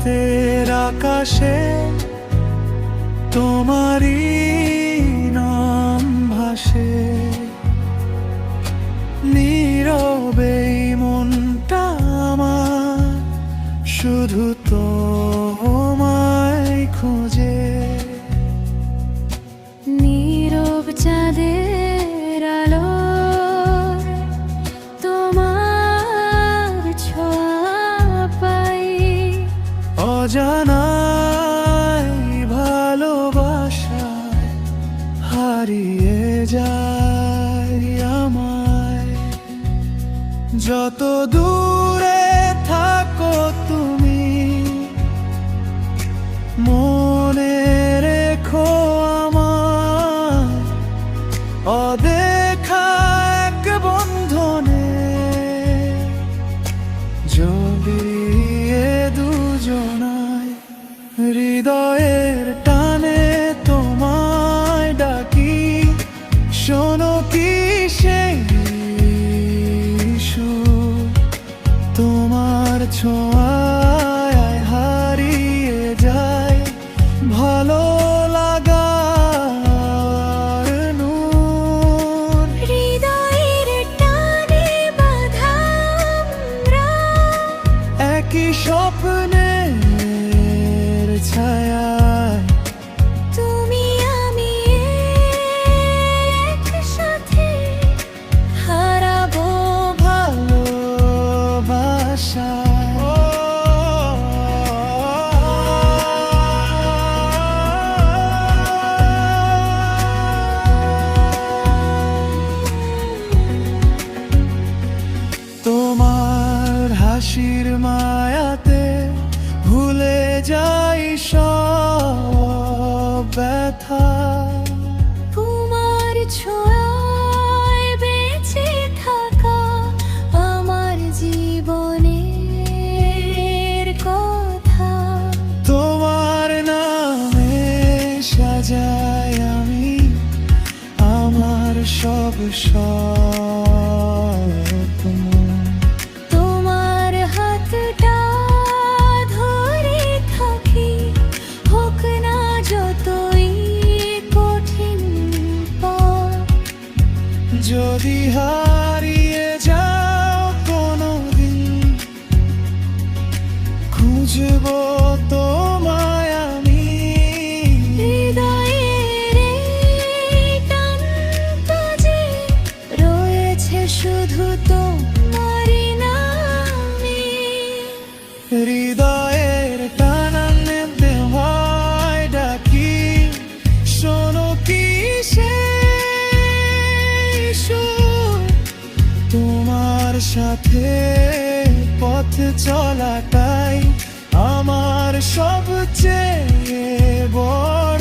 রাতের আকাশে তোমারই নাম ভাসে, নীরবে মনটা আমার শুধু তোমায় খোঁজে। নীরব চাঁদের আলো তোমার ছোঁয়া পাই, অজানায় ভালোবাসায় হারিয়ে যায় আমায়। যত দূরে থাকো তুমি মনে রেখো আমায়, অদেখা এক বন্ধনে জড়িয়ে দুজনায়। হৃদয়ের টানে তোমায় ডাকি, শোনো কি সেই সুর, তোমার ছোঁয়ায় হারিয়ে যায় ভালো লাগার নূর। হৃদয়ের টানে বাঁধা আমরা, একই স্বপ্নের ছায়ায় তুমি আমি একসাথে হারাবো ভালোবাসায়। তোমার হাসির মায়াতে ভুলে যাই সব ব্যথা, তোমার ছোঁয়ায় বেঁচে থাকা আমার জীবনের কথা। তোমার নামে সাজাই আমি আমার সব স্বপ্ন। তোমার হাতটা ধরে থাকি, হোক না যতই কঠিন পথ। যদি হারিয়ে যাও কোনোদিন, খুঁজবো তোমায় আমি। হৃদয়ের এই টানটা যে রয়েছে শুধু তোমারই নামে। হৃদয়ের টানানে দেওয়ায় ডাকি, শোনো কি সেই সুর, তোমার সাথে পথ চলাটাই আমার সবচেয়ে বড়